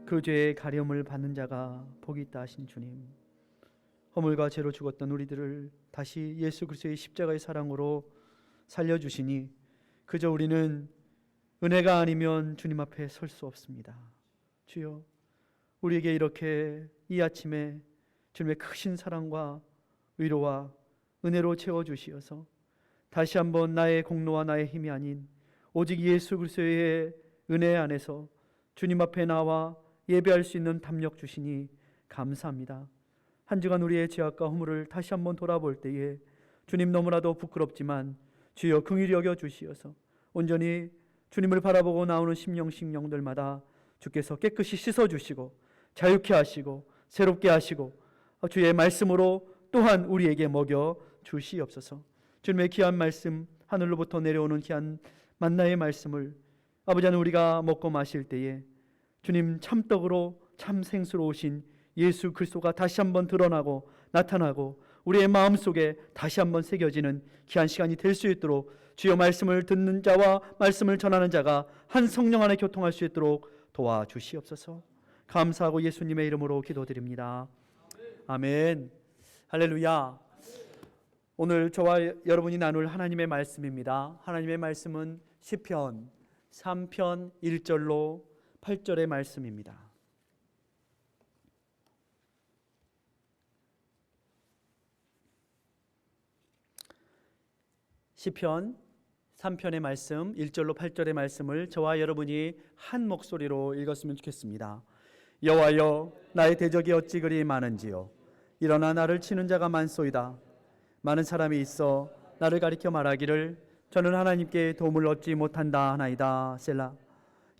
그 죄의 가려움을 받는 자가 복이 있다 하신 주님, 허물과 죄로 죽었던 우리들을 다시 예수 그리스도의 십자가의 사랑으로 살려주시니 그저 우리는 은혜가 아니면 주님 앞에 설 수 없습니다. 주여, 우리에게 이렇게 이 아침에 주님의 크신 사랑과 위로와 은혜로 채워주시어서 다시 한번 나의 공로와 나의 힘이 아닌 오직 예수 그리스도의 은혜 안에서 주님 앞에 나와 예배할 수 있는 담력 주시니 감사합니다. 한 주간 우리의 죄악과 허물을 다시 한번 돌아볼 때에 주님, 너무나도 부끄럽지만 주여 긍휼히 여겨 주시어서 온전히 주님을 바라보고 나오는 심령식 영들마다 주께서 깨끗이 씻어주시고 자유케 하시고 새롭게 하시고 주의 말씀으로 또한 우리에게 먹여 주시옵소서. 주님의 귀한 말씀, 하늘로부터 내려오는 귀한 만나의 말씀을 아버지 하나님, 우리가 먹고 마실 때에 주님 참떡으로 참 생수로 오신 예수 그리스도가 다시 한번 드러나고 나타나고 우리의 마음속에 다시 한번 새겨지는 귀한 시간이 될 수 있도록 주여, 말씀을 듣는 자와 말씀을 전하는 자가 한 성령 안에 교통할 수 있도록 도와주시옵소서. 감사하고 예수님의 이름으로 기도드립니다. 아멘. 할렐루야. 오늘 저와 여러분이 나눌 하나님의 말씀입니다. 하나님의 말씀은 시편 3편 1절로 8절의 말씀입니다. 시편 3편의 말씀 1절로 8절의 말씀을 저와 여러분이 한 목소리로 읽었으면 좋겠습니다. 여호와여, 나의 대적이 어찌 그리 많은지요. 일어나 나를 치는 자가 많소이다. 많은 사람이 있어 나를 가리켜 말하기를 저는 하나님께 도움을 얻지 못한다 하나이다. 셀라.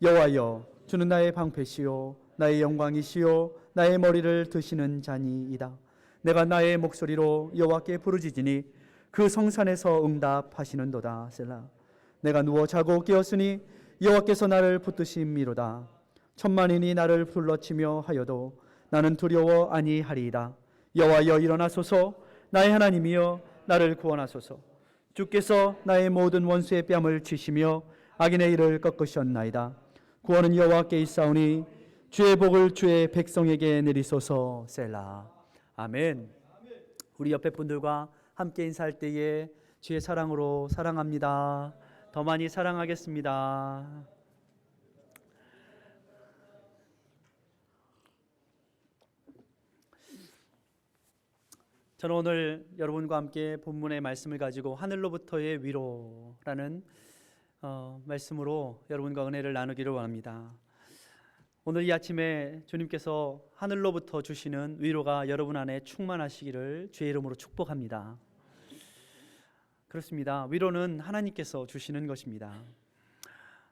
여호와여, 주는 나의 방패시요 나의 영광이시요 나의 머리를 드시는 자니이다. 내가 나의 목소리로 여호와께 부르짖으니 그 성산에서 응답하시는도다. 셀라. 내가 누워 자고 깨었으니 여호와께서 나를 붙드심이로다. 천만인이 나를 불러치며 하여도 나는 두려워 아니하리이다. 여호와여, 일어나소서. 나의 하나님이여, 나를 구원하소서. 주께서 나의 모든 원수의 뺨을 치시며 악인의 일을 꺾으셨나이다. 구원은 여호와께 있사오니 주의 복을 주의 백성에게 내리소서. 셀라. 아멘. 우리 옆에 분들과 함께 인사할 때에 주의 사랑으로 사랑합니다. 더 많이 사랑하겠습니다. 저는 오늘 여러분과 함께 본문의 말씀을 가지고 하늘로부터의 위로라는 말씀으로 여러분과 은혜를 나누기를 원합니다. 오늘 이 아침에 주님께서 하늘로부터 주시는 위로가 여러분 안에 충만하시기를 주의 이름으로 축복합니다. 그렇습니다. 위로는 하나님께서 주시는 것입니다.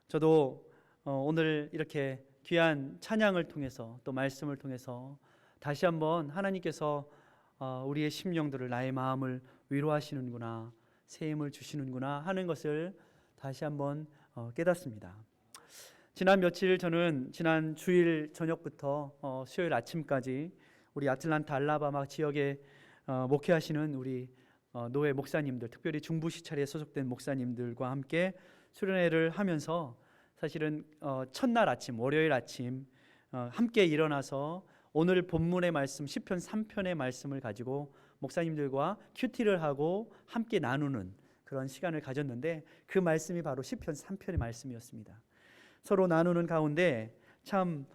저도 오늘 이렇게 귀한 찬양을 통해서 또 말씀을 통해서 다시 한번 하나님께서 우리의 심령들을, 나의 마음을 위로하시는구나, 새 힘을 주시는구나 하는 것을 다시 한번 깨닫습니다. 지난 며칠 저는 지난 주일 저녁부터 수요일 아침까지 우리 아틀란타 알라바마 지역에 목회하시는 우리 노회 목사님들, 특별히 중부 시찰에 소속된 목사님들과 함께 수련회를 하면서 사실은 첫날 아침, 월요일 아침 함께 일어나서 오늘 본문의 말씀 시편 3편의 말씀을 가지고 목사님들과 큐티를 하고 함께 나누는 그런 시간을 가졌는데, 그 말씀이 바로 시편 3편의 말씀이었습니다. 서로 나누는 가운데 참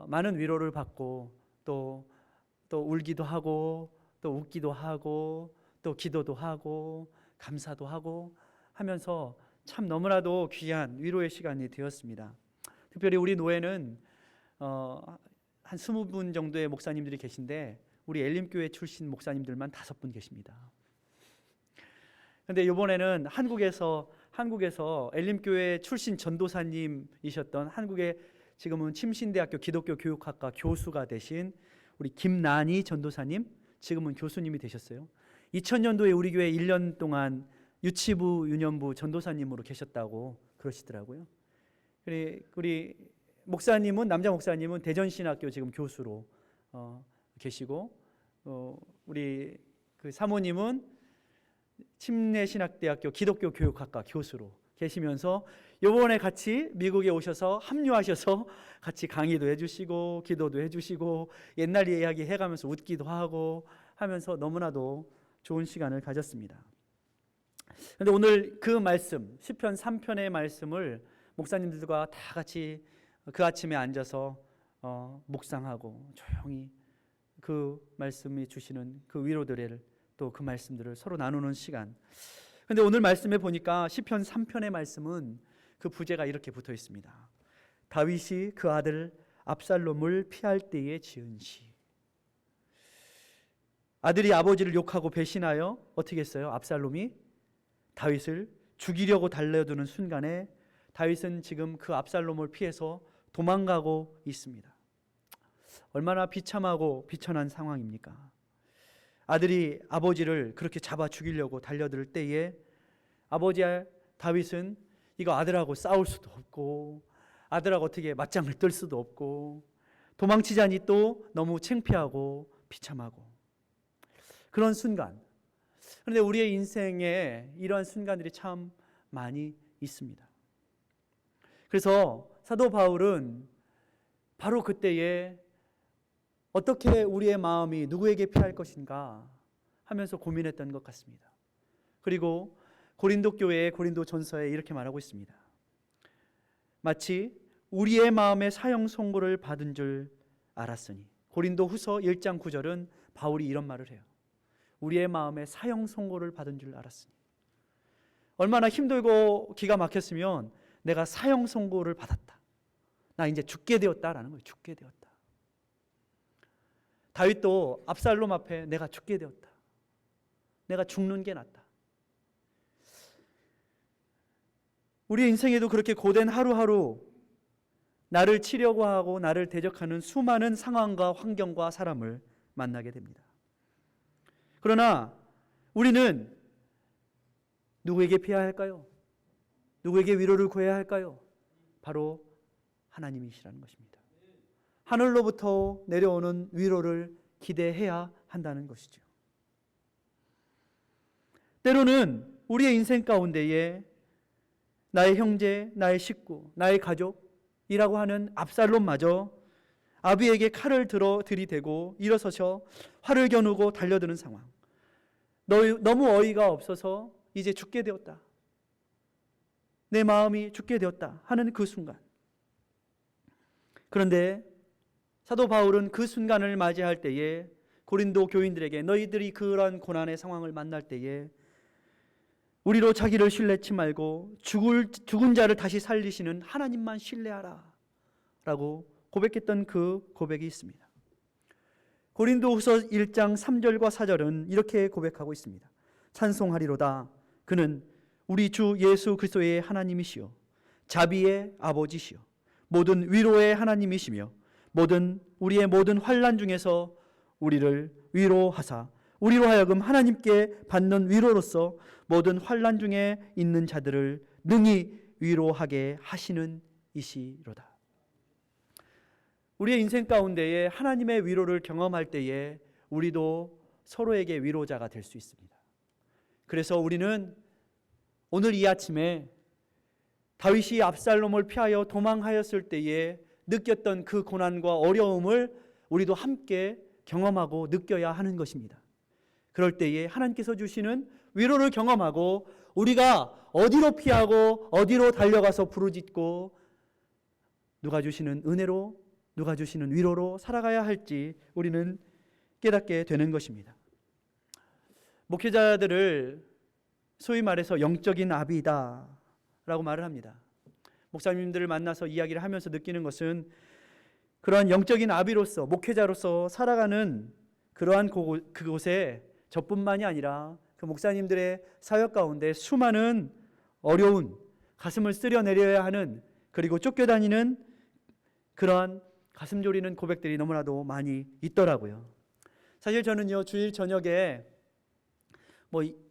많은 위로를 받고 또 울기도 하고 또 웃기도 하고 또 기도도 하고 감사도 하고 하면서 참 너무나도 귀한 위로의 시간이 되었습니다. 특별히 우리 노회는 한 20분 정도의 목사님들이 계신데 우리 엘림교회 출신 목사님들만 5분 계십니다. 그런데 이번에는 한국에서 엘림교회 출신 전도사님이셨던 한국의 지금은 침신대학교 기독교 교육학과 교수가 되신 우리 김난희 전도사님, 지금은 교수님이 되셨어요. 2000년도에 우리 교회 1년 동안 유치부 유년부 전도사님으로 계셨다고 그러시더라고요. 우리 목사님은, 남자 목사님은 대전신학교 지금 교수로 계시고, 우리 그 사모님은 침례신학대학교 기독교 교육학과 교수로 계시면서 요번에 같이 미국에 오셔서 합류하셔서 같이 강의도 해주시고 기도도 해주시고 옛날 이야기 해가면서 웃기도 하고 하면서 너무나도 좋은 시간을 가졌습니다. 그런데 오늘 그 말씀 시편 3편의 말씀을 목사님들과 다 같이 그 아침에 앉아서 묵상하고 조용히 그 말씀이 주시는 그 위로들을 또 그 말씀들을 서로 나누는 시간. 그런데 오늘 말씀에 보니까 시편 3편의 말씀은 그 부제가 이렇게 붙어 있습니다. 다윗이 그 아들 압살롬을 피할 때에 지은 시. 아들이 아버지를 욕하고 배신하여 어떻게 했어요? 압살롬이 다윗을 죽이려고 달려드는 순간에 다윗은 지금 그 압살롬을 피해서 도망가고 있습니다. 얼마나 비참하고 비천한 상황입니까? 아들이 아버지를 그렇게 잡아 죽이려고 달려들 때에 아버지 다윗은 이거 아들하고 싸울 수도 없고 아들하고 어떻게 맞짱을 뜰 수도 없고 도망치자니 또 너무 창피하고 비참하고 그런 순간. 그런데 우리의 인생에 이러한 순간들이 참 많이 있습니다. 그래서 사도 바울은 바로 그때에 어떻게 우리의 마음이 누구에게 피할 것인가 하면서 고민했던 것 같습니다. 그리고 고린도 교회의 고린도 전서에 이렇게 말하고 있습니다. 마치 우리의 마음의 사형 선고를 받은 줄 알았으니. 고린도 후서 1장 9절은 바울이 이런 말을 해요. 우리의 마음에 사형 선고를 받은 줄 알았으니. 얼마나 힘들고 기가 막혔으면 내가 사형 선고를 받았다. 나 이제 죽게 되었다라는 거예요. 죽게 되었다. 다윗도 압살롬 앞에 내가 죽게 되었다. 내가 죽는 게 낫다. 우리 인생에도 그렇게 고된 하루하루 나를 치려고 하고 나를 대적하는 수많은 상황과 환경과 사람을 만나게 됩니다. 그러나 우리는 누구에게 피해야 할까요? 누구에게 위로를 구해야 할까요? 바로 하나님이시라는 것입니다. 하늘로부터 내려오는 위로를 기대해야 한다는 것이죠. 때로는 우리의 인생 가운데에 나의 형제, 나의 식구, 나의 가족이라고 하는 압살롬마저 아비에게 칼을 들이대고 일어서서 활을 겨누고 달려드는 상황. 너무 어이가 없어서 이제 죽게 되었다. 내 마음이 죽게 되었다 하는 그 순간. 그런데 사도 바울은 그 순간을 맞이할 때에 고린도 교인들에게 너희들이 그러한 고난의 상황을 만날 때에 우리로 자기를 신뢰치 말고 죽은 자를 다시 살리시는 하나님만 신뢰하라 라고 고백했던 그 고백이 있습니다. 고린도후서 1장 3절과 4절은 이렇게 고백하고 있습니다. 찬송하리로다. 그는 우리 주 예수 그리스도의 하나님이시요 자비의 아버지시요 모든 위로의 하나님이시며 우리의 모든 환난 중에서 우리를 위로하사 우리로 하여금 하나님께 받는 위로로서 모든 환난 중에 있는 자들을 능히 위로하게 하시는 이시로다. 우리의 인생 가운데에 하나님의 위로를 경험할 때에 우리도 서로에게 위로자가 될 수 있습니다. 그래서 우리는 오늘 이 아침에 다윗이 압살롬을 피하여 도망하였을 때에 느꼈던 그 고난과 어려움을 우리도 함께 경험하고 느껴야 하는 것입니다. 그럴 때에 하나님께서 주시는 위로를 경험하고 우리가 어디로 피하고 어디로 달려가서 부르짖고 누가 주시는 은혜로 누가 주시는 위로로 살아가야 할지 우리는 깨닫게 되는 것입니다. 목회자들을 소위 말해서 영적인 아비다 라고 말을 합니다. 목사님들을 만나서 이야기를 하면서 느끼는 것은 그러한 영적인 아비로서 목회자로서 살아가는 그러한 그곳에 저뿐만이 아니라 그 목사님들의 사역 가운데 수많은 어려운 가슴을 쓸어내려야 하는 그리고 쫓겨다니는 그러한 가슴 졸이는 고백들이 너무나도 많이 있더라고요. 사실 저는요 주일 저녁에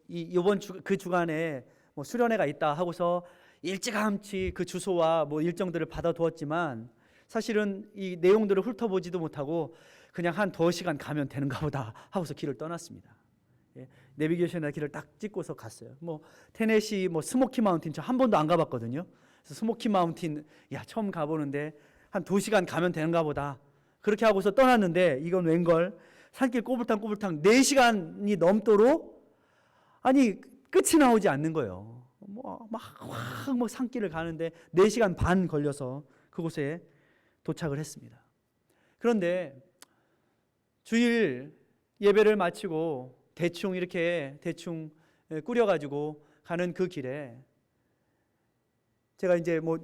이번 그 주간에 수련회가 있다 하고서 일찌감치 그 주소와 일정들을 받아두었지만 사실은 이 내용들을 훑어보지도 못하고 그냥 한 2시간 가면 되는가 보다 하고서 길을 떠났습니다. 내비게이션의 길을 딱 찍고서 갔어요. 뭐 테네시 뭐 스모키 마운틴 저 한 번도 안 가봤거든요. 그래서 스모키 마운틴 야 처음 가보는데 한 2시간 가면 되는가 보다. 그렇게 하고서 떠났는데 이건 웬걸 산길 꼬불탕꼬불탕 4시간이 넘도록 아니 끝이 나오지 않는 거예요. 막 산길을 가는데 4시간 반 걸려서 그곳에 도착을 했습니다. 그런데 주일 예배를 마치고 대충 꾸려가지고 가는 그 길에 제가 이제 뭐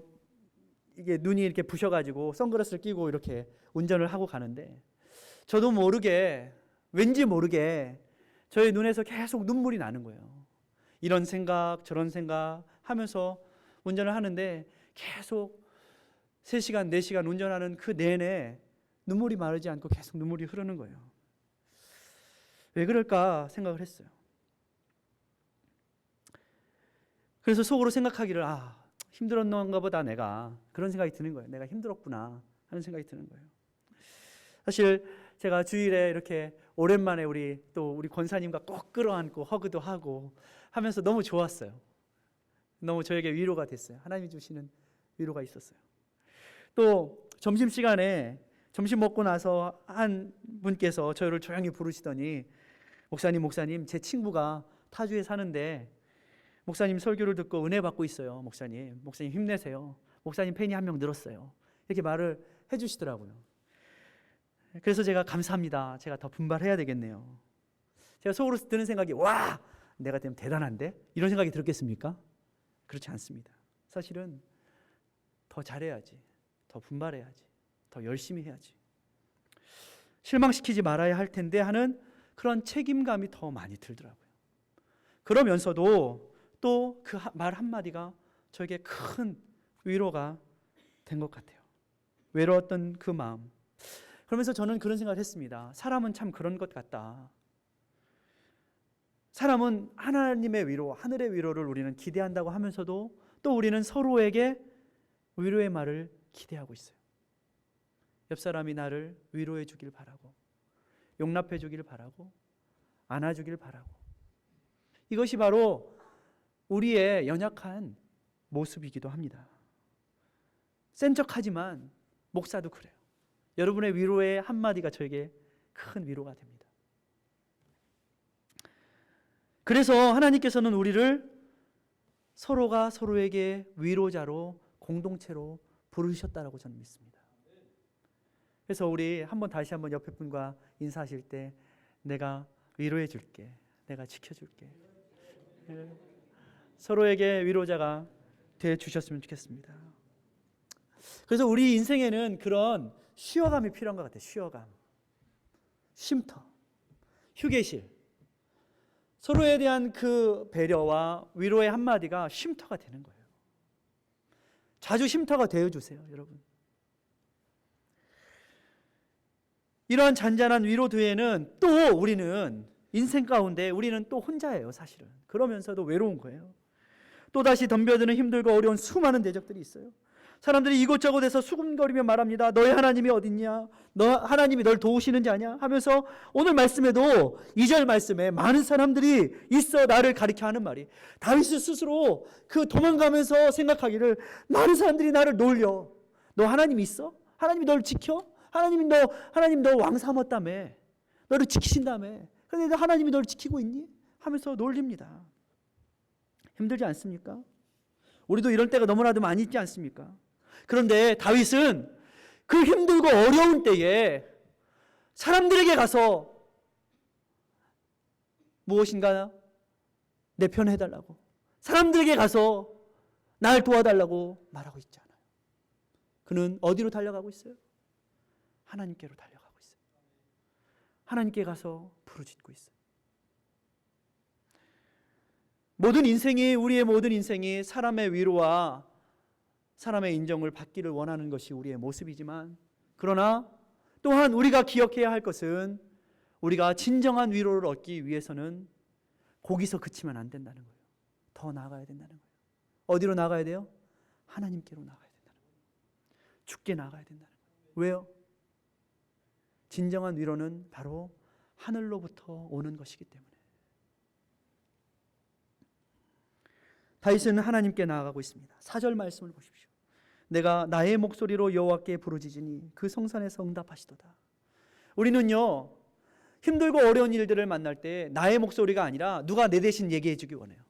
이게 눈이 이렇게 부셔가지고 선글라스를 끼고 이렇게 운전을 하고 가는데 저도 모르게 왠지 모르게 저의 눈에서 계속 눈물이 나는 거예요. 이런 생각 저런 생각 하면서 운전을 하는데 계속 3시간 4시간 운전하는 그 내내 눈물이 마르지 않고 계속 눈물이 흐르는 거예요. 왜 그럴까 생각을 했어요. 그래서 속으로 생각하기를 힘들었는가 보다 내가 그런 생각이 드는 거예요. 내가 힘들었구나 하는 생각이 드는 거예요. 사실 제가 주일에 이렇게 오랜만에 우리 권사님과 꼭 끌어안고 허그도 하고 하면서 너무 좋았어요. 너무 저에게 위로가 됐어요. 하나님이 주시는 위로가 있었어요. 또 점심시간에 점심 먹고 나서 한 분께서 저를 조용히 부르시더니 목사님 제 친구가 타주에 사는데 목사님 설교를 듣고 은혜 받고 있어요. 목사님 힘내세요. 목사님 팬이 한 명 늘었어요. 이렇게 말을 해주시더라고요. 그래서 제가 감사합니다. 제가 더 분발해야 되겠네요. 제가 속으로 드는 생각이 와 내가 되면 대단한데 이런 생각이 들었겠습니까? 그렇지 않습니다. 사실은 더 잘해야지, 더 분발해야지, 더 열심히 해야지, 실망시키지 말아야 할 텐데 하는 그런 책임감이 더 많이 들더라고요. 그러면서도 또 그 말 한마디가 저에게 큰 위로가 된 것 같아요. 외로웠던 그 마음. 그러면서 저는 그런 생각을 했습니다. 사람은 참 그런 것 같다. 사람은 하나님의 위로, 하늘의 위로를 우리는 기대한다고 하면서도 또 우리는 서로에게 위로의 말을 기대하고 있어요. 옆 사람이 나를 위로해 주길 바라고, 용납해 주길 바라고, 안아 주길 바라고. 이것이 바로 우리의 연약한 모습이기도 합니다. 센 척하지만 목사도 그래요. 여러분의 위로의 한마디가 저에게 큰 위로가 됩니다. 그래서 하나님께서는 우리를 서로가 서로에게 위로자로 공동체로 부르셨다라고 저는 믿습니다. 그래서 우리 다시 한번 옆에 분과 인사하실 때 내가 위로해 줄게, 내가 지켜줄게, 서로에게 위로자가 돼 주셨으면 좋겠습니다. 그래서 우리 인생에는 그런 쉬어감이 필요한 것 같아요. 쉬어감, 쉼터, 휴게실. 서로에 대한 그 배려와 위로의 한마디가 쉼터가 되는 거예요. 자주 쉼터가 되어주세요, 여러분. 이러한 잔잔한 위로 뒤에는 또 우리는 인생 가운데 우리는 또 혼자예요, 사실은. 그러면서도 외로운 거예요. 또다시 덤벼드는 힘들고 어려운 수많은 대적들이 있어요. 사람들이 이곳저곳에서 수군거리며 말합니다. 너의 하나님이 어딨냐? 하나님이 널 도우시는지 아냐? 하면서 오늘 말씀에도 2절 말씀에 많은 사람들이 있어 나를 가리켜 하는 말이, 다윗 스스로 그 도망가면서 생각하기를 많은 사람들이 나를 놀려. 너 하나님 있어? 하나님이 널 지켜? 하나님 너 왕 삼았다며. 너를 지키신다며. 그런데 하나님이 널 지키고 있니? 하면서 놀립니다. 힘들지 않습니까? 우리도 이런 때가 너무나도 많이 있지 않습니까? 그런데 다윗은 그 힘들고 어려운 때에 사람들에게 가서 무엇인가 내 편 해달라고, 사람들에게 가서 날 도와달라고 말하고 있지 않아요. 그는 어디로 달려가고 있어요? 하나님께로 달려가고 있어요. 하나님께 가서 부르짖고 있어요. 우리의 모든 인생이 사람의 위로와 사람의 인정을 받기를 원하는 것이 우리의 모습이지만, 그러나 또한 우리가 기억해야 할 것은 우리가 진정한 위로를 얻기 위해서는 거기서 그치면 안 된다는 거예요. 더 나아가야 된다는 거예요. 어디로 나가야 돼요? 하나님께로 나가야 된다는 거예요. 주께 나가야 된다는 거예요. 왜요? 진정한 위로는 바로 하늘로부터 오는 것이기 때문에. 다윗은 하나님께 나아가고 있습니다. 4절 말씀을 보십시오. 내가 나의 목소리로 여호와께 부르짖으니 그 성산에서 응답하시도다. 우리는요, 힘들고 어려운 일들을 만날 때 나의 목소리가 아니라 누가 내 대신 얘기해 주기 원해요.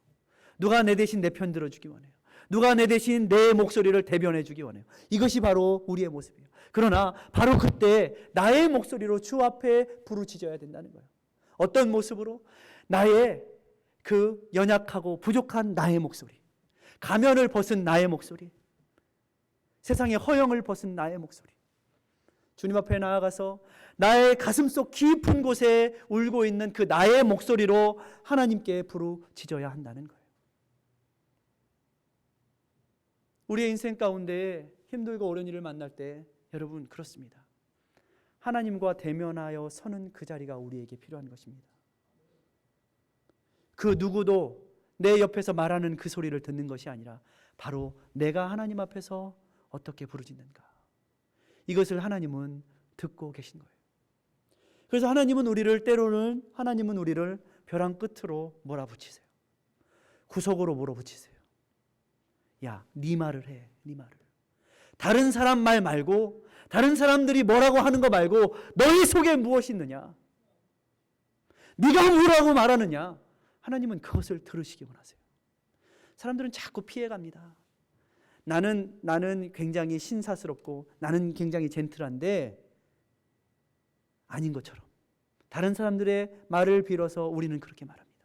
누가 내 대신 내 편 들어주기 원해요. 누가 내 대신 내 목소리를 대변해 주기 원해요. 이것이 바로 우리의 모습이에요. 그러나 바로 그때 나의 목소리로 주 앞에 부르짖어야 된다는 거예요. 어떤 모습으로? 나의 그 연약하고 부족한 나의 목소리, 가면을 벗은 나의 목소리, 세상의 허영을 벗은 나의 목소리, 주님 앞에 나아가서 나의 가슴속 깊은 곳에 울고 있는 그 나의 목소리로 하나님께 부르짖어야 한다는 거예요. 우리의 인생 가운데 힘들고 어려운 일을 만날 때 여러분 그렇습니다. 하나님과 대면하여 서는 그 자리가 우리에게 필요한 것입니다. 그 누구도 내 옆에서 말하는 그 소리를 듣는 것이 아니라 바로 내가 하나님 앞에서 어떻게 부르짖는가, 이것을 하나님은 듣고 계신 거예요. 그래서 하나님은 우리를 때로는 벼랑 끝으로 몰아붙이세요. 구석으로 몰아붙이세요. 야, 네 말을 해, 네 말을. 다른 사람 말 말고, 다른 사람들이 뭐라고 하는 거 말고 너희 속에 무엇이 있느냐, 네가 뭐라고 말하느냐, 하나님은 그것을 들으시기 원하세요. 사람들은 자꾸 피해갑니다. 나는 굉장히 신사스럽고 나는 굉장히 젠틀한데 아닌 것처럼 다른 사람들의 말을 빌어서 우리는 그렇게 말합니다.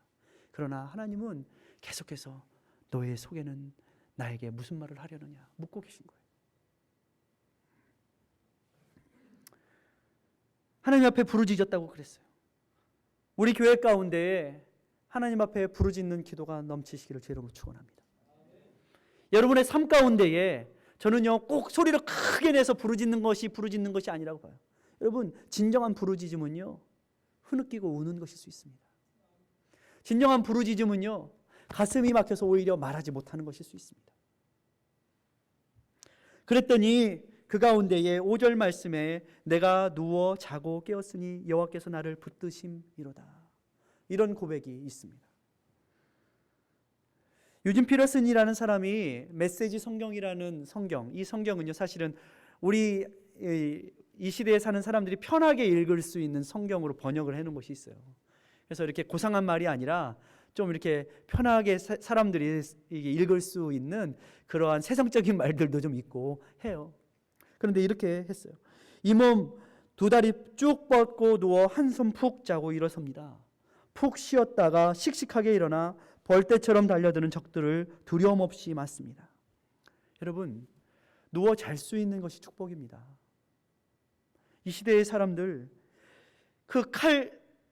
그러나 하나님은 계속해서 너의 속에는 나에게 무슨 말을 하려느냐 묻고 계신 거예요. 하나님 앞에 부르짖었다고 그랬어요. 우리 교회 가운데 하나님 앞에 부르짖는 기도가 넘치시기를 제 이름으로 축원합니다. 여러분의 삶 가운데에 저는요, 꼭 소리를 크게 내서 부르짖는 것이 아니라고 봐요. 여러분, 진정한 부르짖음은요, 흐느끼고 우는 것일 수 있습니다. 진정한 부르짖음은요, 가슴이 막혀서 오히려 말하지 못하는 것일 수 있습니다. 그랬더니 그 가운데에 5절 말씀에 내가 누워 자고 깨었으니 여호와께서 나를 붙드심이로다, 이런 고백이 있습니다. 유진 피터슨이라는 사람이 메시지 성경이라는 성경, 이 성경은요 사실은 우리 이 시대에 사는 사람들이 편하게 읽을 수 있는 성경으로 번역을 해놓은 것이 있어요. 그래서 이렇게 고상한 말이 아니라 좀 이렇게 편하게 사람들이 읽을 수 있는 그러한 세상적인 말들도 좀 있고 해요. 그런데 이렇게 했어요. 이 몸 두 다리 쭉 뻗고 누워 한숨 푹 자고 일어섭니다. 푹 쉬었다가 씩씩하게 일어나 벌떼처럼 달려드는 적들을 두려움 없이 맞습니다. 여러분, 누워 잘 수 있는 것이 축복입니다. 이 시대의 사람들, 그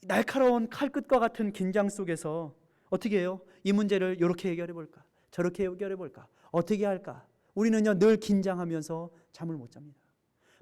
날카로운 칼끝과 같은 긴장 속에서 어떻게 해요? 이 문제를 이렇게 해결해 볼까? 저렇게 해결해 볼까? 어떻게 할까? 우리는요 늘 긴장하면서 잠을 못 잡니다.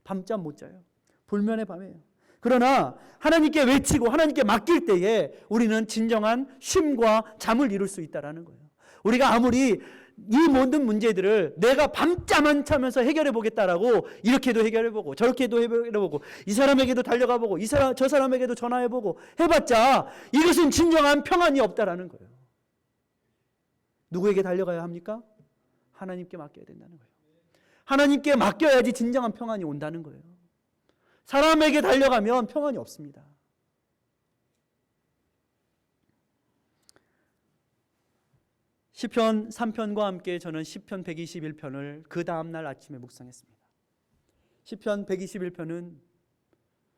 밤잠 못 자요. 불면의 밤이에요. 그러나 하나님께 외치고 하나님께 맡길 때에 우리는 진정한 쉼과 잠을 이룰 수 있다는 거예요. 우리가 아무리 이 모든 문제들을 내가 밤잠 안 자면서 해결해 보겠다라고 이렇게도 해결해 보고 저렇게도 해결해 보고 이 사람에게도 달려가 보고 저 사람에게도 전화해 보고 해봤자 이것은 진정한 평안이 없다라는 거예요. 누구에게 달려가야 합니까? 하나님께 맡겨야 된다는 거예요. 하나님께 맡겨야지 진정한 평안이 온다는 거예요. 사람에게 달려가면 평안이 없습니다. 시편 3편과 함께 저는 시편 121편을 그 다음날 아침에 묵상했습니다. 시편 121편은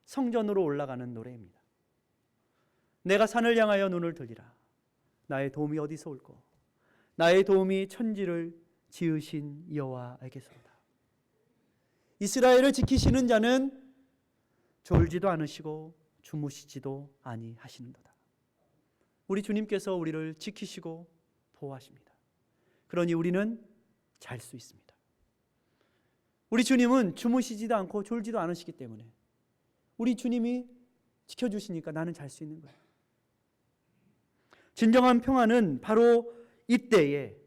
성전으로 올라가는 노래입니다. 내가 산을 향하여 눈을 들리라. 나의 도움이 어디서 올꼬? 나의 도움이 천지를 지으신 여호와에게서로다. 이스라엘을 지키시는 자는 졸지도 않으시고 주무시지도 아니하시는도다. 우리 주님께서 우리를 지키시고 보호하십니다. 그러니 우리는 잘 수 있습니다. 우리 주님은 주무시지도 않고 졸지도 않으시기 때문에 우리 주님이 지켜주시니까 나는 잘 수 있는 거예요. 진정한 평안은 바로 이때에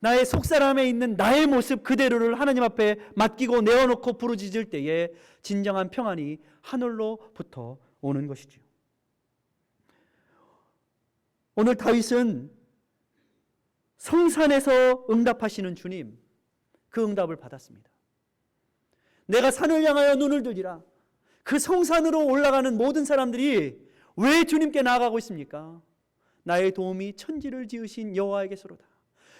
나의 속사람에 있는 나의 모습 그대로를 하나님 앞에 맡기고 내어놓고 부르짖을 때에 진정한 평안이 하늘로부터 오는 것이지요. 오늘 다윗은 성산에서 응답하시는 주님, 그 응답을 받았습니다. 내가 산을 향하여 눈을 들리라. 그 성산으로 올라가는 모든 사람들이 왜 주님께 나아가고 있습니까? 나의 도움이 천지를 지으신 여호와에게서로다.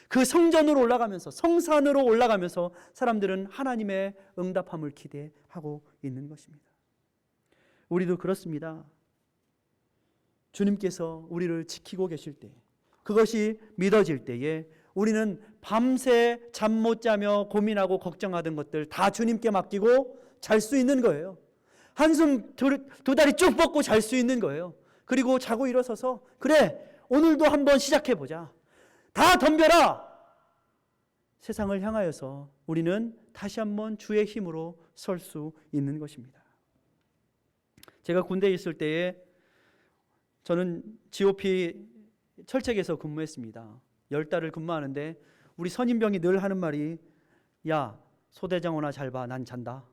그 성전으로 올라가면서, 성산으로 올라가면서 사람들은 하나님의 응답함을 기대하고 있는 것입니다. 우리도 그렇습니다. 주님께서 우리를 지키고 계실 때, 그것이 믿어질 때에 우리는 밤새 잠 못 자며 고민하고 걱정하던 것들 다 주님께 맡기고 잘 수 있는 거예요. 한숨 두 다리 쭉 뻗고 잘 수 있는 거예요. 그리고 자고 일어서서 그래, 오늘도 한번 시작해보자. 다 덤벼라. 세상을 향하여서 우리는 다시 한번 주의 힘으로 설 수 있는 것입니다. 제가 군대에 있을 때에 저는 GOP 철책에서 근무했습니다. 10달을 근무하는데 우리 선임병이 늘 하는 말이, 야, 소대장호나 잘 봐, 난 잔다.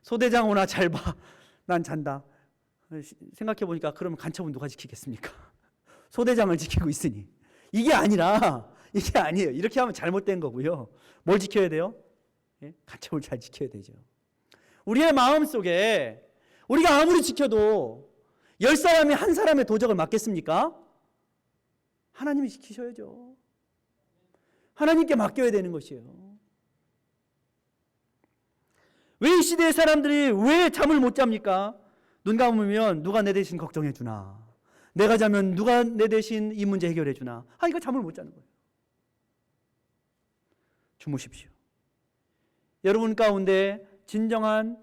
소대장호나 잘 봐, 난 잔다. 생각해보니까 그러면 간첩은 누가 지키겠습니까? 소대장을 지키고 있으니. 이게 아니라, 이게 아니에요. 이렇게 하면 잘못된 거고요. 뭘 지켜야 돼요? 예? 간첩을 잘 지켜야 되죠. 우리의 마음속에 우리가 아무리 지켜도 10사람이 한 사람의 도적을 맡겠습니까? 하나님이 지키셔야죠. 하나님께 맡겨야 되는 것이에요. 왜 이 시대의 사람들이 왜 잠을 못 잡니까? 눈 감으면 누가 내 대신 걱정해 주나? 내가 자면 누가 내 대신 이 문제 해결해 주나? 하니까 잠을 못 자는 거예요. 주무십시오. 여러분 가운데 진정한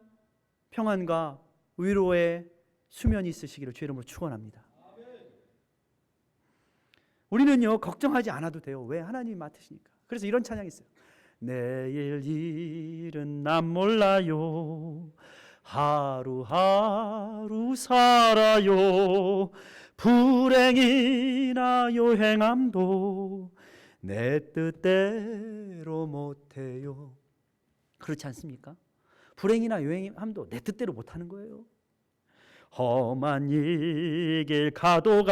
평안과 위로의 수면이 있으시기를 주의 이름으로 축원합니다. 우리는요, 걱정하지 않아도 돼요. 왜? 하나님이 맡으시니까. 그래서 이런 찬양이 있어요. 내일 일은 난 몰라요. 하루하루 살아요. 불행이나 요행함도 내 뜻대로 못해요. 그렇지 않습니까? 불행이나 요행함도 내 뜻대로 못하는 거예요. 험한 이 길 가도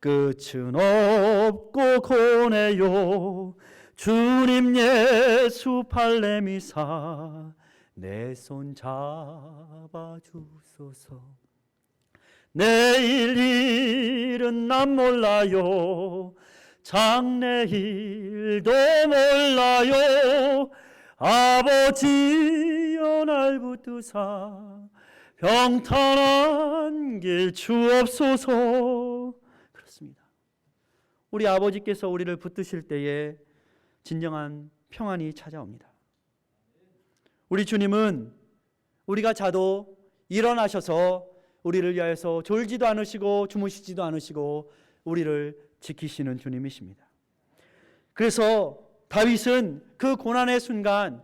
끝은 없고 고뇌요. 주님 예수 발레미사 내 손 잡아주소서. 내일 일은 난 몰라요. 장래일도 몰라요. 아버지여 날 붙드사 평탄한 길 주옵소서. 그렇습니다. 우리 아버지께서 우리를 붙드실 때에 진정한 평안이 찾아옵니다. 우리 주님은 우리가 자도 일어나셔서 우리를 위하여서 졸지도 않으시고 주무시지도 않으시고 우리를 지키시는 주님이십니다. 그래서 다윗은 그 고난의 순간,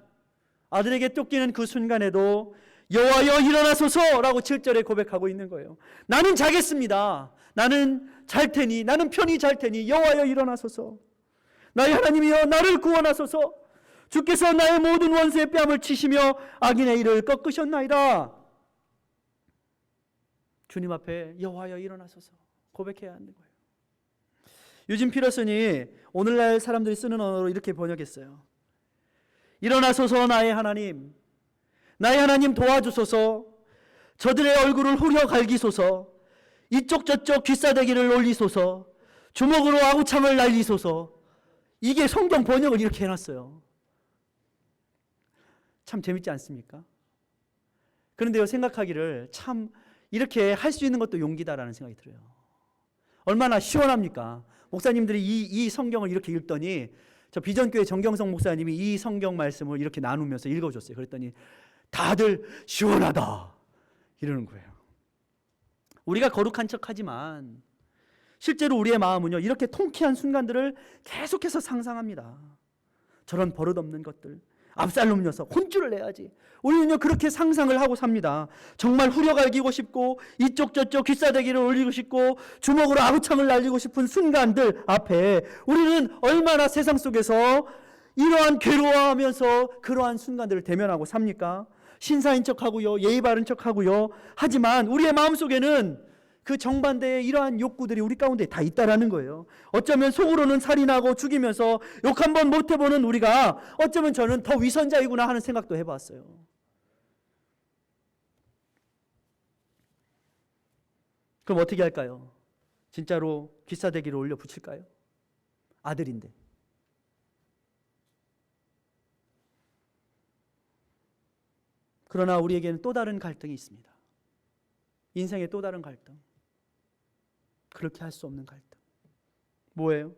아들에게 쫓기는 그 순간에도 여호와여 일어나소서라고 7절에 고백하고 있는 거예요. 나는 자겠습니다. 나는 잘 테니, 나는 편히 잘 테니 여호와여 일어나소서. 나의 하나님이여 나를 구원하소서. 주께서 나의 모든 원수의 뺨을 치시며 악인의 일을 꺾으셨나이다. 주님 앞에 여호와여 일어나소서 고백해야 하는 거예요. 유진 피러슨이 오늘날 사람들이 쓰는 언어로 이렇게 번역했어요. 일어나소서 나의 하나님, 나의 하나님 도와주소서. 저들의 얼굴을 후려 갈기소서. 이쪽 저쪽 귀싸대기를 올리소서. 주먹으로 아구창을 날리소서. 이게 성경 번역을 이렇게 해놨어요. 참 재밌지 않습니까? 그런데요, 생각하기를 참 이렇게 할 수 있는 것도 용기다라는 생각이 들어요. 얼마나 시원합니까? 목사님들이 이 성경을 이렇게 읽더니 저 비전교회 정경성 목사님이 이 성경 말씀을 이렇게 나누면서 읽어줬어요. 그랬더니 다들 시원하다 이러는 거예요. 우리가 거룩한 척하지만 실제로 우리의 마음은요, 이렇게 통쾌한 순간들을 계속해서 상상합니다. 저런 버릇없는 것들, 압살롬 녀석 혼쭐을 내야지. 우리는요 그렇게 상상을 하고 삽니다. 정말 후려갈기고 싶고 이쪽 저쪽 귀싸대기를 올리고 싶고 주먹으로 아구창을 날리고 싶은 순간들 앞에 우리는 얼마나 세상 속에서 이러한 괴로워하면서 그러한 순간들을 대면하고 삽니까? 신사인 척하고요, 예의 바른 척하고요. 하지만 우리의 마음속에는 그 정반대의 이러한 욕구들이 우리 가운데 다 있다라는 거예요. 어쩌면 속으로는 살인하고 죽이면서 욕 한 번 못 해보는 우리가 어쩌면 저는 더 위선자이구나 하는 생각도 해봤어요. 그럼 어떻게 할까요? 진짜로 기사대기를 올려 붙일까요? 아들인데. 그러나 우리에게는 또 다른 갈등이 있습니다. 인생의 또 다른 갈등. 그렇게 할 수 없는 갈등. 뭐예요?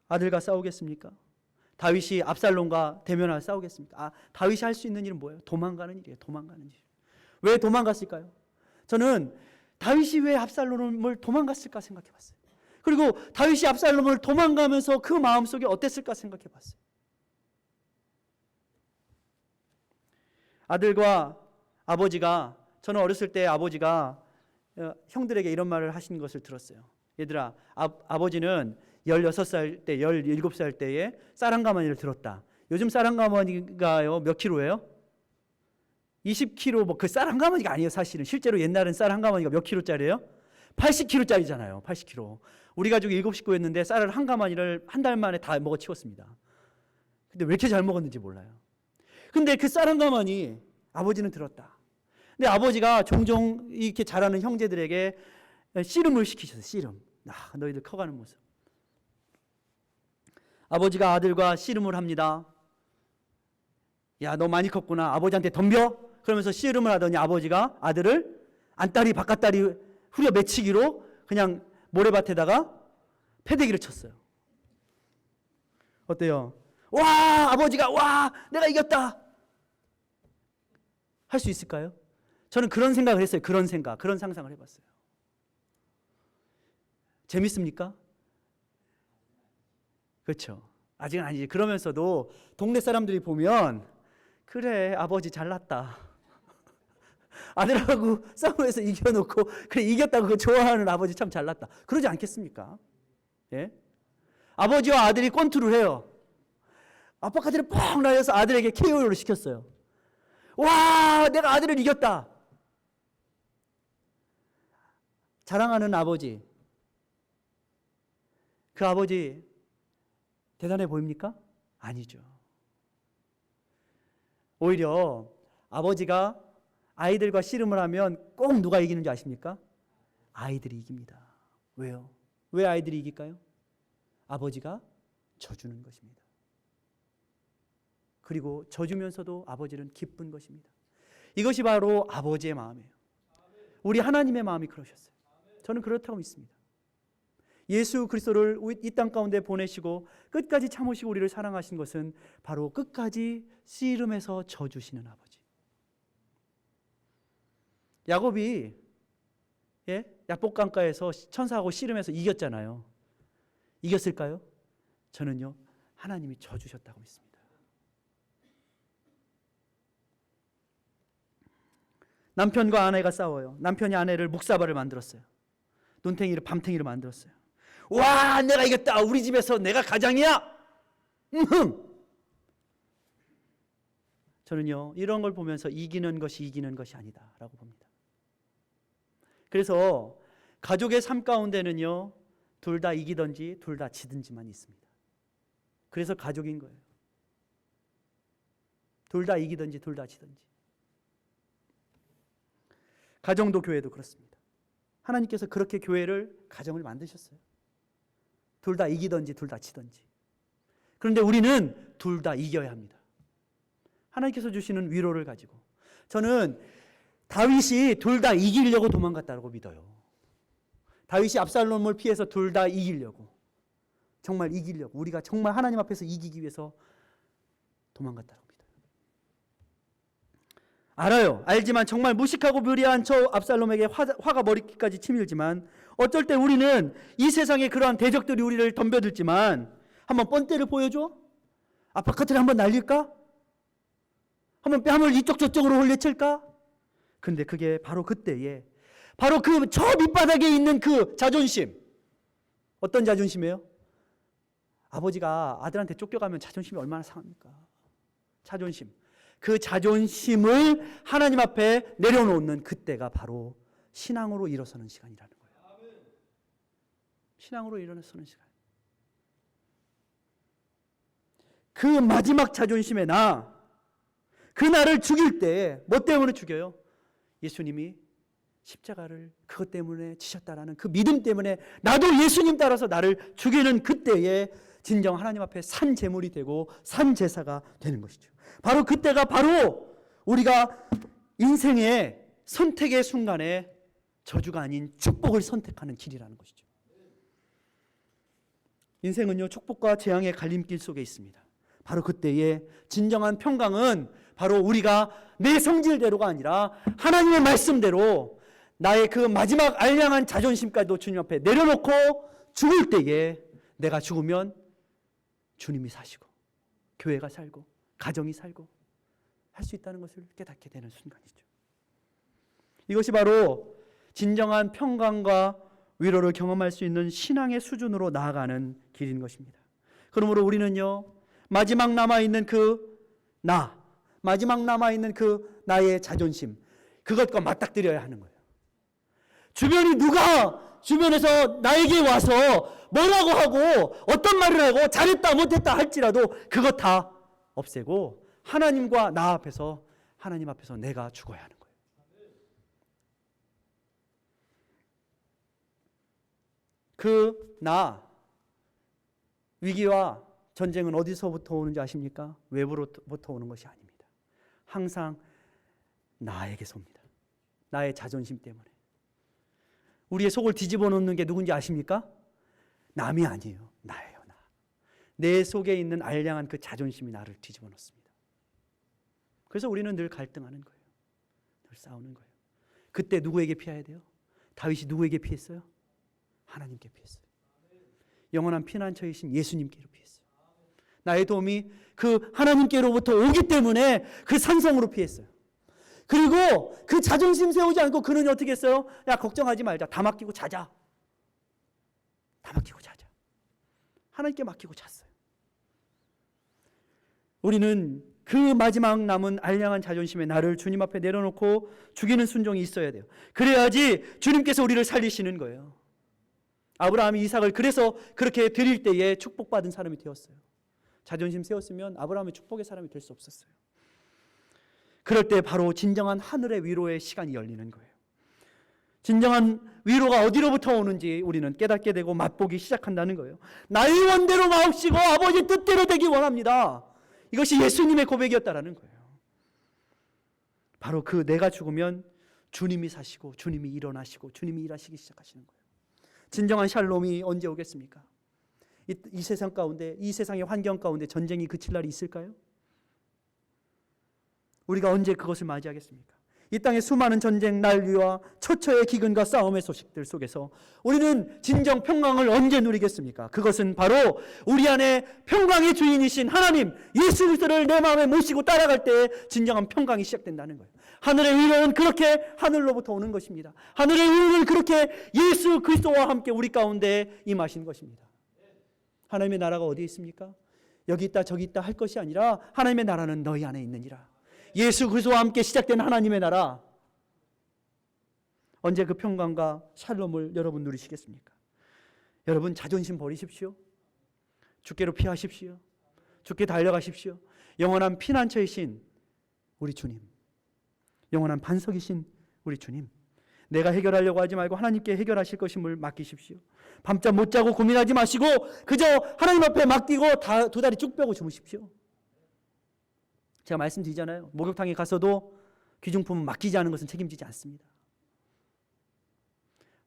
아들과 싸우겠습니까? 다윗이 압살롬과 대면하여 싸우겠습니까? 다윗이 할 수 있는 일은 뭐예요? 도망가는 일이에요. 도망가는 일. 왜 도망갔을까요? 저는 다윗이 왜 압살롬을 도망갔을까 생각해 봤어요. 그리고 다윗이 압살롬을 도망가면서 그 마음속에 어땠을까 생각해 봤어요. 아들과 아버지가, 저는 어렸을 때 아버지가 형들에게 이런 말을 하신 것을 들었어요. 얘들아, 아버지는 16살 때, 17살 때에 쌀 한 가마니를 들었다. 요즘 쌀 한 가마니가요, 몇 킬로예요? 20kg, 뭐 그 쌀 한 가마니가 아니에요, 사실은. 실제로 옛날엔 쌀 한 가마니가 몇 킬로짜리예요? 80kg짜리잖아요, 80kg. 우리 가족 7식구였는데 쌀을 한 가마니를 한 달 만에 다 먹어 치웠습니다. 근데 왜 이렇게 잘 먹었는지 몰라요. 근데 그 쌀 한 가마니 아버지는 들었다. 근데 아버지가 종종 이렇게 잘하는 형제들에게 씨름을 시키셨어요. 씨름. 너희들 커가는 모습. 아버지가 아들과 씨름을 합니다. 야, 너 많이 컸구나. 아버지한테 덤벼. 그러면서 씨름을 하더니 아버지가 아들을 안다리 바깥다리 후려 매치기로 그냥 모래밭에다가 패대기를 쳤어요. 어때요? 와, 아버지가 와, 내가 이겼다. 할 수 있을까요? 저는 그런 생각을 했어요. 그런 상상을 해봤어요. 재밌습니까? 그렇죠. 아직은 아니지. 그러면서도 동네 사람들이 보면 그래, 아버지 잘났다. 아들하고 싸움에서 이겨놓고 그래, 이겼다고 그거 좋아하는 아버지 참 잘났다. 그러지 않겠습니까? 예? 아버지와 아들이 권투를 해요. 아빠까지는 뻥 날려서 아들에게 KO를 시켰어요. 와, 내가 아들을 이겼다. 자랑하는 아버지. 그 아버지 대단해 보입니까? 아니죠. 오히려 아버지가 아이들과 씨름을 하면 꼭 누가 이기는 줄 아십니까? 아이들이 이깁니다. 왜요? 왜 아이들이 이길까요? 아버지가 져주는 것입니다. 그리고 져주면서도 아버지는 기쁜 것입니다. 이것이 바로 아버지의 마음이에요. 우리 하나님의 마음이 그러셨어요. 저는 그렇다고 믿습니다. 예수 그리스도를 이 땅 가운데 보내시고 끝까지 참으시고 우리를 사랑하신 것은 바로 끝까지 씨름해서 져주시는 아버지. 야곱이 약복강가에서 천사하고 씨름해서 이겼잖아요. 이겼을까요? 저는요, 하나님이 져주셨다고 믿습니다. 남편과 아내가 싸워요. 남편이 아내를 묵사발을 만들었어요. 눈탱이를 밤탱이로 만들었어요. 와, 내가 이겼다. 우리 집에서 내가 가장이야. 저는요, 이런 걸 보면서 이기는 것이 아니다라고 봅니다. 그래서 가족의 삶 가운데는요, 둘 다 이기든지 둘 다 지든지만 있습니다. 그래서 가족인 거예요. 둘 다 이기든지 둘 다 지든지. 가정도 교회도 그렇습니다. 하나님께서 그렇게 교회를, 가정을 만드셨어요. 둘 다 이기든지 둘 다 지든지. 그런데 우리는 둘 다 이겨야 합니다. 하나님께서 주시는 위로를 가지고. 저는 다윗이 둘 다 이기려고 도망갔다고 믿어요. 다윗이 압살롬을 피해서 둘 다 이기려고, 정말 이기려고, 우리가 정말 하나님 앞에서 이기기 위해서 도망갔다고 믿어요. 알아요. 알지만 정말 무식하고 무리한 저 압살롬에게 화가 머리끝까지 치밀지만 어쩔 때 우리는 이 세상에 그러한 대적들이 우리를 덤벼들지만 한번 뻔때를 보여줘? 아파트를 한번 날릴까? 한번 뺨을 이쪽 저쪽으로 흘려칠까? 근데 그게 바로 그때에, 바로 그 저 밑바닥에 있는 그 자존심. 어떤 자존심이에요? 아버지가 아들한테 쫓겨가면 자존심이 얼마나 상합니까? 자존심. 그 자존심을 하나님 앞에 내려놓는 그때가 바로 신앙으로 일어서는 시간이라는 거예요. 신앙으로 일어나서는 시간. 그 마지막 자존심의 나, 그 나를 죽일 때 뭐 때문에 죽여요? 예수님이 십자가를 그것 때문에 지셨다라는 그 믿음 때문에 나도 예수님 따라서 나를 죽이는 그때에 진정 하나님 앞에 산 제물이 되고 산 제사가 되는 것이죠. 바로 그때가 바로 우리가 인생의 선택의 순간에 저주가 아닌 축복을 선택하는 길이라는 것이죠. 인생은요, 축복과 재앙의 갈림길 속에 있습니다. 바로 그때에 진정한 평강은 바로 우리가 내 성질대로가 아니라 하나님의 말씀대로 나의 그 마지막 알량한 자존심까지도 주님 앞에 내려놓고 죽을 때에 내가 죽으면 주님이 사시고 교회가 살고 가정이 살고 할 수 있다는 것을 깨닫게 되는 순간이죠. 이것이 바로 진정한 평강과 위로를 경험할 수 있는 신앙의 수준으로 나아가는 길인 것입니다. 그러므로 우리는요, 마지막 남아있는 그 나, 마지막 남아있는 그 나의 자존심, 그것과 맞닥뜨려야 하는 거예요. 주변이 누가 주변에서 나에게 와서 뭐라고 하고 어떤 말을 하고 잘했다 못했다 할지라도 그것 다 없애고 하나님과 나 앞에서, 하나님 앞에서 내가 죽어야 하는 거예요. 그 나, 위기와 전쟁은 어디서부터 오는지 아십니까? 외부로부터 오는 것이 아닙니다. 항상 나에게서 옵니다. 나의 자존심 때문에. 우리의 속을 뒤집어 놓는 게 누군지 아십니까? 남이 아니에요. 나예요, 나. 내 속에 있는 알량한 그 자존심이 나를 뒤집어 놓습니다. 그래서 우리는 늘 갈등하는 거예요. 늘 싸우는 거예요. 그때 누구에게 피해야 돼요? 다윗이 누구에게 피했어요? 하나님께 피했어요. 영원한 피난처이신 예수님께로 피했어요. 나의 도움이 그 하나님께로부터 오기 때문에 그 산성으로 피했어요. 그리고 그 자존심 세우지 않고 그는 어떻게 했어요? 야, 걱정하지 말자. 다 맡기고 자자. 다 맡기고 자자. 하나님께 맡기고 잤어요. 우리는 그 마지막 남은 알량한 자존심에 나를 주님 앞에 내려놓고 죽이는 순종이 있어야 돼요. 그래야지 주님께서 우리를 살리시는 거예요. 아브라함이 이삭을 그래서 그렇게 드릴 때에 축복받은 사람이 되었어요. 자존심 세웠으면 아브라함의 축복의 사람이 될 수 없었어요. 그럴 때 바로 진정한 하늘의 위로의 시간이 열리는 거예요. 진정한 위로가 어디로부터 오는지 우리는 깨닫게 되고 맛보기 시작한다는 거예요. 나의 원대로 마옵시고 아버지 뜻대로 되기 원합니다. 이것이 예수님의 고백이었다라는 거예요. 바로 그 내가 죽으면 주님이 사시고 주님이 일어나시고 주님이 일하시기 시작하시는 거예요. 진정한 샬롬이 언제 오겠습니까? 이 세상 가운데, 이 세상의 환경 가운데 전쟁이 그칠 날이 있을까요? 우리가 언제 그것을 맞이하겠습니까? 이 땅의 수많은 전쟁 난리와 처처의 기근과 싸움의 소식들 속에서 우리는 진정 평강을 언제 누리겠습니까? 그것은 바로 우리 안에 평강의 주인이신 하나님 예수 그리스도를 내 마음에 모시고 따라갈 때 진정한 평강이 시작된다는 거예요. 하늘의 위로는 그렇게 하늘로부터 오는 것입니다. 하늘의 위로는 그렇게 예수 그리스도와 함께 우리 가운데 임하신 것입니다. 하나님의 나라가 어디에 있습니까? 여기 있다 저기 있다 할 것이 아니라 하나님의 나라는 너희 안에 있느니라. 예수 그리스도와 함께 시작된 하나님의 나라, 언제 그 평강과 샬롬을 여러분 누리시겠습니까? 여러분 자존심 버리십시오. 주께로 피하십시오. 주께 달려가십시오. 영원한 피난처이신 우리 주님, 영원한 반석이신 우리 주님, 내가 해결하려고 하지 말고 하나님께 해결하실 것임을 맡기십시오. 밤잠 못 자고 고민하지 마시고 그저 하나님 앞에 맡기고 두 다리 쭉 펴고 주무십시오. 제가 말씀드리잖아요. 목욕탕에 가서도 귀중품은 맡기지 않은 것은 책임지지 않습니다.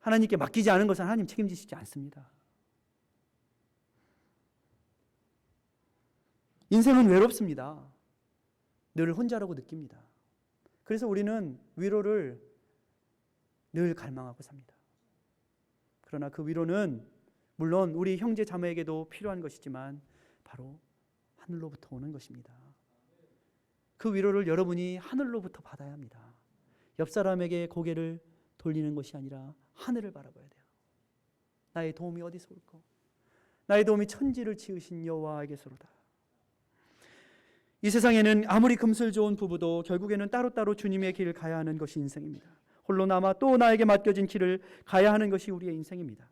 하나님께 맡기지 않은 것은 하나님 책임지시지 않습니다. 인생은 외롭습니다. 늘 혼자라고 느낍니다. 그래서 우리는 위로를 늘 갈망하고 삽니다. 그러나 그 위로는 물론 우리 형제 자매에게도 필요한 것이지만 바로 하늘로부터 오는 것입니다. 그 위로를 여러분이 하늘로부터 받아야 합니다. 옆 사람에게 고개를 돌리는 것이 아니라 하늘을 바라봐야 돼요. 나의 도움이 어디서 올까? 나의 도움이 천지를 지으신 여호와에게서로다. 이 세상에는 아무리 금슬 좋은 부부도 결국에는 따로따로 주님의 길을 가야 하는 것이 인생입니다. 홀로 남아 또 나에게 맡겨진 길을 가야 하는 것이 우리의 인생입니다.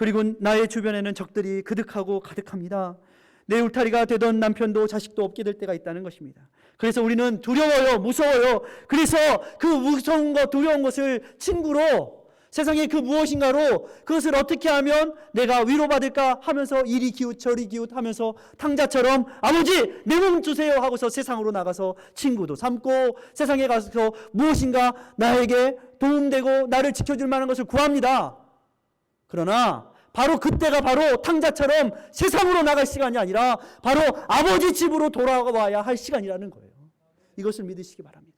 그리고 나의 주변에는 적들이 그득하고 가득합니다. 내 울타리가 되던 남편도 자식도 없게 될 때가 있다는 것입니다. 그래서 우리는 두려워요, 무서워요. 그래서 그 무서운 것, 두려운 것을 친구로, 세상의 그 무엇인가로, 그것을 어떻게 하면 내가 위로받을까 하면서 이리 기웃 저리 기웃 하면서 탕자처럼 아버지 내 몸 주세요 하고서 세상으로 나가서 친구도 삼고 세상에 가서 무엇인가 나에게 도움되고 나를 지켜줄 만한 것을 구합니다. 그러나 바로 그때가 바로 탕자처럼 세상으로 나갈 시간이 아니라 바로 아버지 집으로 돌아와야 할 시간이라는 거예요. 이것을 믿으시기 바랍니다.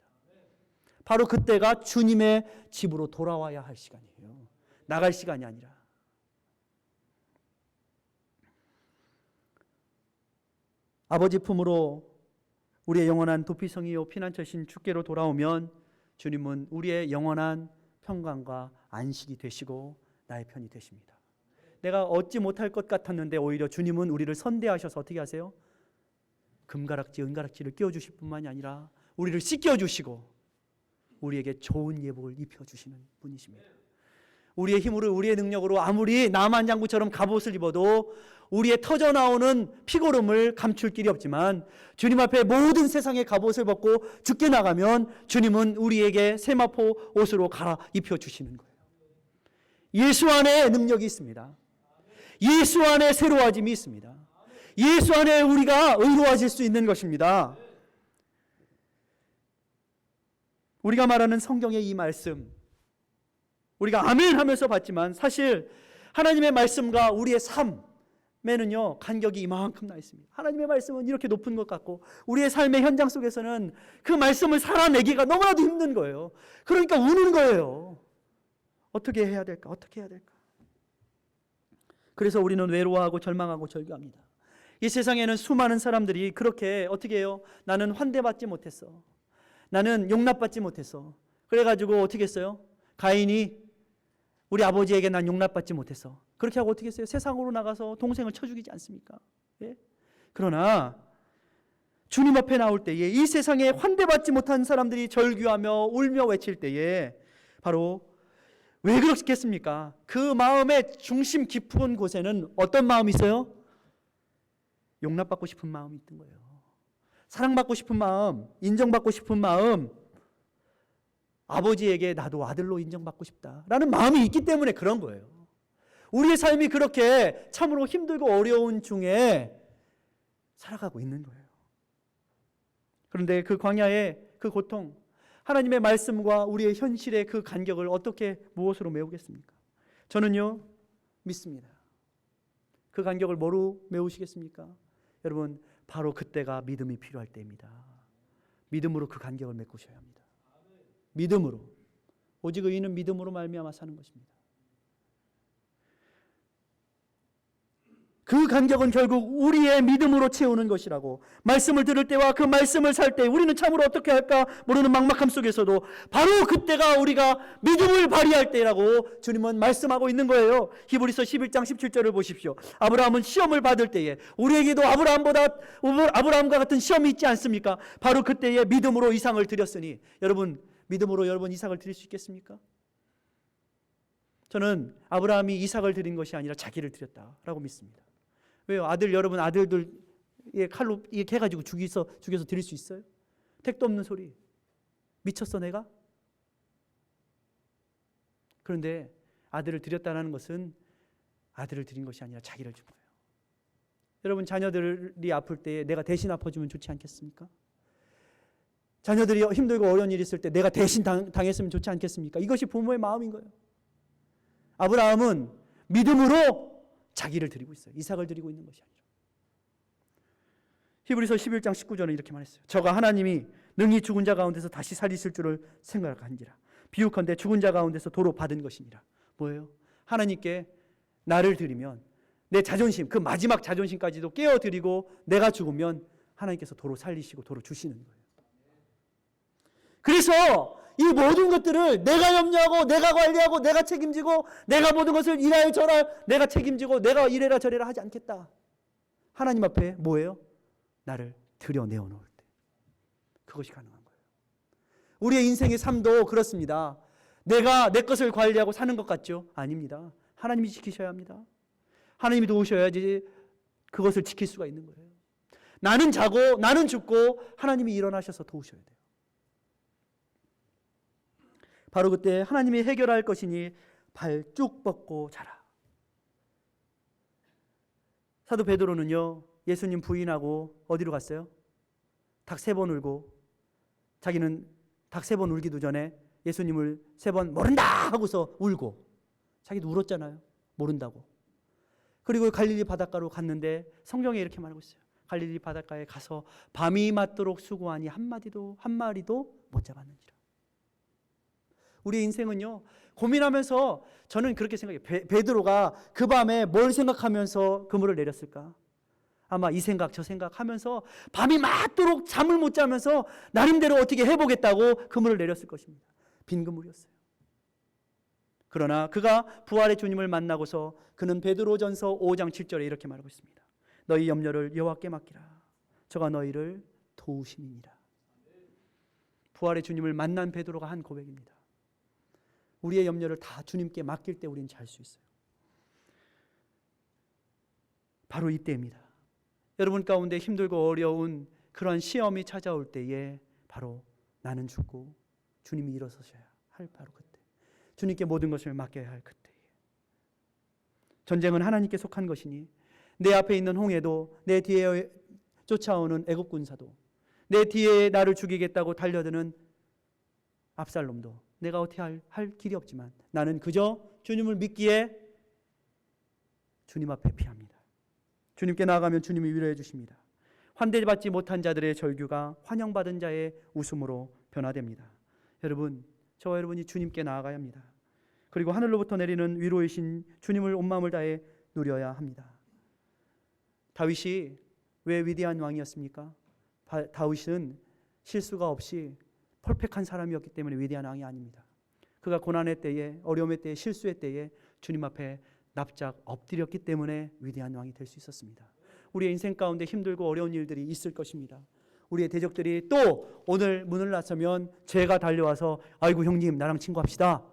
바로 그때가 주님의 집으로 돌아와야 할 시간이에요. 나갈 시간이 아니라. 아버지 품으로 우리의 영원한 도피성이요 피난처신 주께로 돌아오면 주님은 우리의 영원한 평강과 안식이 되시고 나의 편이 되십니다. 내가 얻지 못할 것 같았는데 오히려 주님은 우리를 선대하셔서 어떻게 하세요? 금가락지, 은가락지를 끼워주실 뿐만이 아니라 우리를 씻겨주시고 우리에게 좋은 예복을 입혀주시는 분이십니다. 우리의 힘으로, 우리의 능력으로 아무리 나만 장구처럼 갑옷을 입어도 우리의 터져나오는 피고름을 감출 길이 없지만 주님 앞에 모든 세상의 갑옷을 벗고 죽게 나가면 주님은 우리에게 세마포 옷으로 갈아입혀 주시는 거예요. 예수 안에 능력이 있습니다. 예수 안에 새로워짐이 있습니다. 예수 안에 우리가 의로워질 수 있는 것입니다. 우리가 말하는 성경의 이 말씀, 우리가 아멘 하면서 봤지만 사실 하나님의 말씀과 우리의 삶에는요 간격이 이만큼 나 있습니다. 하나님의 말씀은 이렇게 높은 것 같고 우리의 삶의 현장 속에서는 그 말씀을 살아내기가 너무나도 힘든 거예요. 그러니까 우는 거예요. 어떻게 해야 될까? 어떻게 해야 될까? 그래서 우리는 외로워하고 절망하고 절규합니다. 이 세상에는 수많은 사람들이 그렇게 어떻게 해요? 나는 환대받지 못했어. 나는 용납받지 못했어. 그래가지고 어떻게 했어요? 가인이 우리 아버지에게 난 용납받지 못했어. 그렇게 하고 어떻게 했어요? 세상으로 나가서 동생을 쳐 죽이지 않습니까? 예? 그러나 주님 앞에 나올 때에 이 세상에 환대받지 못한 사람들이 절규하며 울며 외칠 때에 바로 왜 그렇겠습니까? 그 마음의 중심 깊은 곳에는 어떤 마음이 있어요? 용납받고 싶은 마음이 있던 거예요. 사랑받고 싶은 마음, 인정받고 싶은 마음, 아버지에게 나도 아들로 인정받고 싶다라는 마음이 있기 때문에 그런 거예요. 우리의 삶이 그렇게 참으로 힘들고 어려운 중에 살아가고 있는 거예요. 그런데 그 광야의 그 고통, 하나님의 말씀과 우리의 현실의 그 간격을 어떻게 무엇으로 메우겠습니까? 저는요 믿습니다. 그 간격을 뭐로 메우시겠습니까? 여러분 바로 그때가 믿음이 필요할 때입니다. 믿음으로 그 간격을 메꾸셔야 합니다. 믿음으로. 오직 의인은 믿음으로 말미암아 사는 것입니다. 그 간격은 결국 우리의 믿음으로 채우는 것이라고. 말씀을 들을 때와 그 말씀을 살 때 우리는 참으로 어떻게 할까 모르는 막막함 속에서도 바로 그때가 우리가 믿음을 발휘할 때라고 주님은 말씀하고 있는 거예요. 히브리서 11장 17절을 보십시오. 아브라함은 시험을 받을 때에 우리에게도 아브라함과 같은 시험이 있지 않습니까? 바로 그때에 믿음으로 이삭을 드렸으니 여러분 믿음으로 여러분 이삭을 드릴 수 있겠습니까? 저는 아브라함이 이삭을 드린 것이 아니라 자기를 드렸다라고 믿습니다. 왜요? 여러분 아들들 칼로 이렇게 해가지고 죽여서 드릴 수 있어요? 택도 없는 소리. 미쳤어 내가? 그런데 아들을 드렸다는 것은 아들을 드린 것이 아니라 자기를 준 거예요. 여러분 자녀들이 아플 때 내가 대신 아파주면 좋지 않겠습니까? 자녀들이 힘들고 어려운 일이 있을 때 내가 대신 당했으면 좋지 않겠습니까? 이것이 부모의 마음인 거예요. 아브라함은 믿음으로 자기를 드리고 있어요. 이삭을 드리고 있는 것이 아니라. 히브리서 11장 19절은 이렇게 말했어요. 저가 하나님이 능히 죽은 자 가운데서 다시 살리실 줄을 생각한지라. 비유컨대 죽은 자 가운데서 도로 받은 것이니라. 뭐예요? 하나님께 나를 드리면 내 자존심, 그 마지막 자존심까지도 깨어드리고 내가 죽으면 하나님께서 도로 살리시고 도로 주시는 거예요. 그래서 이 모든 것들을 내가 염려하고 내가 관리하고 내가 책임지고 내가 모든 것을 이래라 저래라 내가 책임지고 내가 이래라 저래라 하지 않겠다. 하나님 앞에 뭐예요? 나를 들여내어 놓을 때 그것이 가능한 거예요. 우리의 인생의 삶도 그렇습니다. 내가 내 것을 관리하고 사는 것 같죠? 아닙니다. 하나님이 지키셔야 합니다. 하나님이 도우셔야지 그것을 지킬 수가 있는 거예요. 나는 자고 나는 죽고 하나님이 일어나셔서 도우셔야 돼요. 바로 그때 하나님이 해결할 것이니 발 쭉 뻗고 자라. 사도 베드로는요, 예수님 부인하고 어디로 갔어요? 닭 3번 울고, 자기는 닭 3번 울기도 전에 예수님을 3번 모른다 하고서 울고, 자기도 울었잖아요. 모른다고. 그리고 갈릴리 바닷가로 갔는데 성경에 이렇게 말하고 있어요. 갈릴리 바닷가에 가서 밤이 맞도록 수고하니 한 마리도 못 잡았는지라. 우리의 인생은요, 고민하면서 저는 그렇게 생각해요. 베드로가 그 밤에 뭘 생각하면서 그물을 내렸을까? 아마 이 생각 저 생각 하면서 밤이 맞도록 잠을 못 자면서 나름대로 어떻게 해보겠다고 그물을 내렸을 것입니다. 빈 그물이었어요. 그러나 그가 부활의 주님을 만나고서 그는 베드로전서 5장 7절에 이렇게 말하고 있습니다. 너희 염려를 여호와께 맡기라. 저가 너희를 도우심이니라. 부활의 주님을 만난 베드로가 한 고백입니다. 우리의 염려를 다 주님께 맡길 때 우리는 잘 수 있어요. 바로 이때입니다. 여러분 가운데 힘들고 어려운 그런 시험이 찾아올 때에 바로 나는 죽고 주님이 일어서셔야 할 바로 그때, 주님께 모든 것을 맡겨야 할 그때에, 전쟁은 하나님께 속한 것이니 내 앞에 있는 홍해도, 내 뒤에 쫓아오는 애굽 군사도, 내 뒤에 나를 죽이겠다고 달려드는 압살롬도 내가 어떻게 할 길이 없지만 나는 그저 주님을 믿기에 주님 앞에 피합니다. 주님께 나아가면 주님이 위로해 주십니다. 환대받지 못한 자들의 절규가 환영받은 자의 웃음으로 변화됩니다. 여러분, 저와 여러분이 주님께 나아가야 합니다. 그리고 하늘로부터 내리는 위로이신 주님을 온 마음을 다해 누려야 합니다. 다윗이 왜 위대한 왕이었습니까? 다윗은 실수가 없이 퍼펙트한 사람이었기 때문에 위대한 왕이 아닙니다. 그가 고난의 때에, 어려움의 때에, 실수의 때에 주님 앞에 납작 엎드렸기 때문에 위대한 왕이 될 수 있었습니다. 우리의 인생 가운데 힘들고 어려운 일들이 있을 것입니다. 우리의 대적들이 또 오늘 문을 나서면 죄가 달려와서 아이고 형님 나랑 친구합시다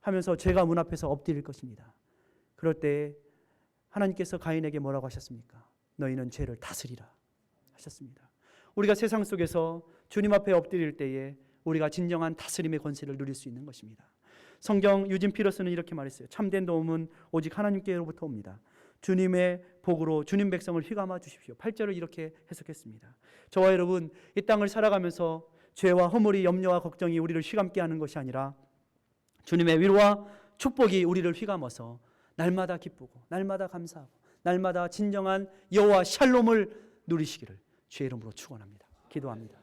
하면서 죄가 문 앞에서 엎드릴 것입니다. 그럴 때 하나님께서 가인에게 뭐라고 하셨습니까? 너희는 죄를 다스리라 하셨습니다. 우리가 세상 속에서 주님 앞에 엎드릴 때에 우리가 진정한 다스림의 권세를 누릴 수 있는 것입니다. 성경 유진 피러스는 이렇게 말했어요. 참된 도움은 오직 하나님께로부터 옵니다. 주님의 복으로 주님 백성을 휘감아 주십시오. 8절을 이렇게 해석했습니다. 저와 여러분, 이 땅을 살아가면서 죄와 허물이, 염려와 걱정이 우리를 휘감게 하는 것이 아니라 주님의 위로와 축복이 우리를 휘감아서 날마다 기쁘고 날마다 감사하고 날마다 진정한 여호와 샬롬을 누리시기를 주의 이름으로 축원합니다. 기도합니다.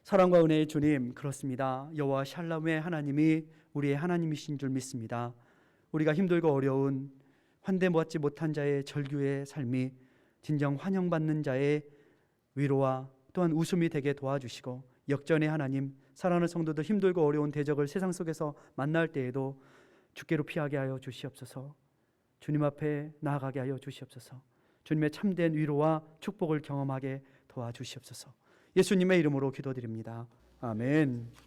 사랑과 은혜의 주님, 그렇습니다. 여호와 샬롬의 하나님이 우리의 하나님이신 줄 믿습니다. 우리가 힘들고 어려운 환대받지 못한 자의 절규의 삶이 진정 환영받는 자의 위로와 또한 웃음이 되게 도와주시고, 역전의 하나님, 사랑하는 성도들 힘들고 어려운 대적을 세상 속에서 만날 때에도 주께로 피하게 하여 주시옵소서. 주님 앞에 나아가게 하여 주시옵소서. 주님의 참된 위로와 축복을 경험하게 도와주시옵소서. 예수님의 이름으로 기도드립니다. 아멘.